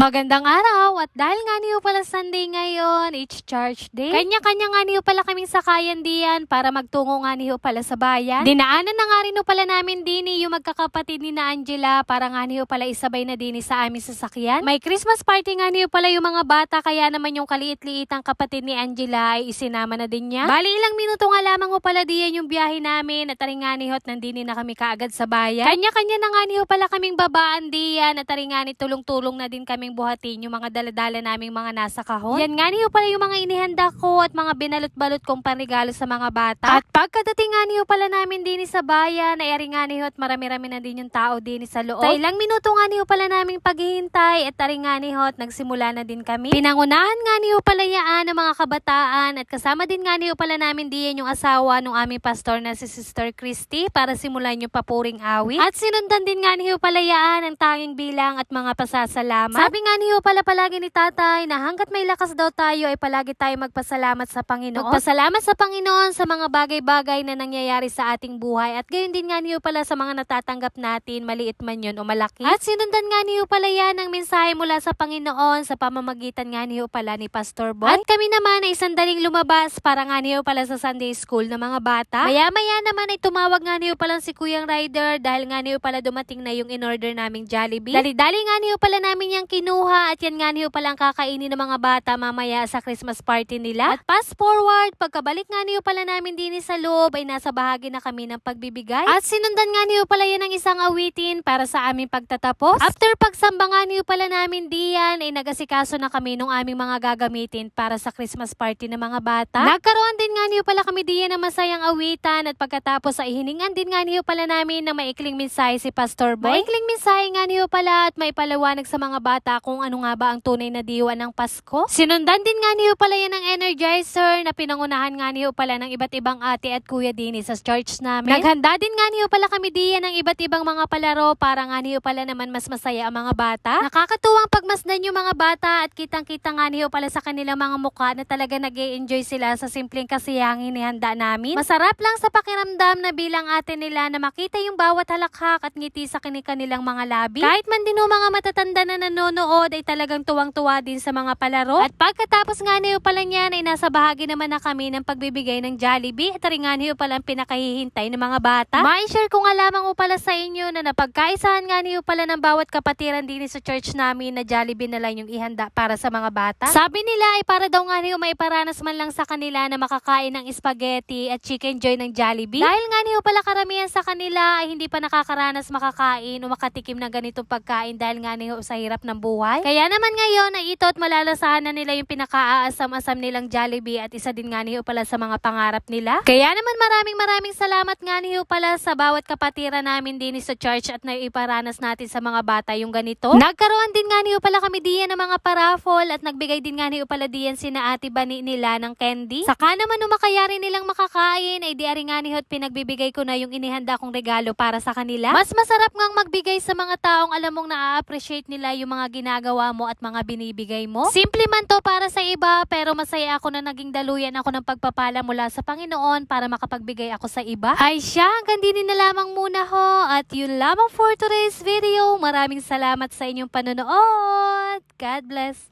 Magandang araw at dahil nga niyo pala Sunday ngayon, it's church day. Kanya-kanya nga niyo pala kaming sakayan diyan para magtungo nga niyo pala sa bayan. Dinaanan na nga rin no pala namin din yung magkakapatid ni na Angela para nga niyo pala isabay na din sa aming sasakyan. May Christmas party nga niyo pala yung mga bata kaya naman yung kaliit-liitang kapatid ni Angela ay isinama na din niya. Bali ilang minuto nga lamang ho pala diyan yung biyahe namin at taring nga niyo at nandini na kami kaagad sa bayan. Kanya-kanya na nga niyo pala kaming babaan diyan at taring nga ni tulong-tulong na din kaming buhatin yung mga daladala naming mga nasa kahon. Yan nga niyo pala yung mga inihanda ko at mga binalot-balot kong panregalo sa mga bata. At pagkadating nga niyo pala namin din sa bayan, ay ari nga niyo at marami-rami na din yung tao din sa loob. Sa ilang minuto nga niyo pala naming paghihintay at ari nga niyo at nagsimula na din kami. Pinangunahan nga niyo pala yaan ng mga kabataan at kasama din nga niyo pala namin din yung asawa ng aming pastor na si Sister Christy para simulan yung papuring awit. At sinundan din nga niyo pala yaan ang tanging bilang at mga pasasalamat. Sabi nga niyo pala palagi ni tatay na hanggat may lakas daw tayo ay palagi tayo magpasalamat sa Panginoon. Magpasalamat sa Panginoon sa mga bagay-bagay na nangyayari sa ating buhay at gayon din nga niyo pala sa mga natatanggap natin, maliit man yun o malaki. At sinundan nga niyo pala yan ang mensahe mula sa Panginoon sa pamamagitan nga niyo pala ni Pastor Boy. At kami naman ay sandaling lumabas para nga niyo pala sa Sunday School ng mga bata. Maya-maya naman ay tumawag nga niyo pala si Kuyang Rider dahil nga niyo pala dumating na yung in-order naming Jollibee. Dali-dali nga niyo pala namin yung kinuha at yan nga niyo palang kakainin ng mga bata mamaya sa Christmas party nila. At fast forward, pagkabalik nga niyo pala namin din sa loob ay nasa bahagi na kami ng pagbibigay. At sinundan nga niyo pala yan ng isang awitin para sa aming pagtatapos. After pagsamba nga niyo pala namin diyan ay nagasikaso na kami nung aming mga gagamitin para sa Christmas party ng mga bata. Nagkaroon din nga niyo pala kami diyan ng masayang awitan at pagkatapos ay hiningan din nga niyo pala namin ng maikling mensahe si Pastor Boy. Maikling mensahe nga niyo pala at may paliwanag sa mga bata kung ano nga ba ang tunay na diwa ng Pasko. Sinundan din nga niyo pala yan ng energizer na pinangunahan nga niyo pala ng iba't ibang ate at kuya din sa church namin. Naghanda din nga niyo pala kami diyan ng iba't ibang mga palaro para nga niyo pala naman mas masaya ang mga bata. Nakakatuwang pagmasdan yung mga bata at kitang-kita nga niyo pala sa kanilang mga mukha na talaga nag-e-enjoy sila sa simpleng kasiyangin ni handa namin. Masarap lang sa pakiramdam na bilang ate nila na makita yung bawat halakhak at ngiti sa kanilang mga labi. Kahit man din mga matatanda na nanonood ay talagang tuwang-tuwa din sa mga palaro. At pagkatapos nga niyo pala niyan ay nasa bahagi naman na kami ng pagbibigay ng Jollibee at rin nga niyo pala ang pinakahihintay ng mga bata. Ma-share ko nga lamang ko pala sa inyo na napagkaisahan nga niyo pala ng bawat kapatiran din sa church namin na Jollibee na lang yung ihanda para sa mga bata. Sabi nila ay para daw nga niyo may paranas man lang sa kanila na makakain ng spaghetti at chicken joy ng Jollibee. Dahil nga niyo pala karamihan sa kanila ay hindi pa nakakaranas makakain o makatikim ng ganitong pagkain dahil nga niyo sa hirap ng buhay. Kaya naman ngayon ay ito at malalasahan na nila yung pinaka-aasam-asam nilang Jollibee at isa din nga niyo pala sa mga pangarap nila. Kaya naman maraming salamat nga niyo pala sa bawat kapatiran namin din sa church at naiparanas natin sa mga bata yung ganito. Nagkaroon din nga niyo pala kami diyan ng mga paraffol at nagbigay din nga niyo pala diyan sina Ate Bani nila ng candy. Saka naman umakayari nilang makakain ay diari nga niyo at pinagbibigay ko na yung inihanda kong regalo para sa kanila. Mas masarap ngang magbigay sa mga taong alam mong na-appreciate nila yung mga ginagawa mo at mga binibigay mo. Simple man to para sa iba pero masaya ako na naging daluyan ako ng pagpapala mula sa Panginoon para makapagbigay ako sa iba. Ay siya, hanggang din na lamang muna ho at yun lamang for today's video. Maraming salamat sa inyong panonood. God bless.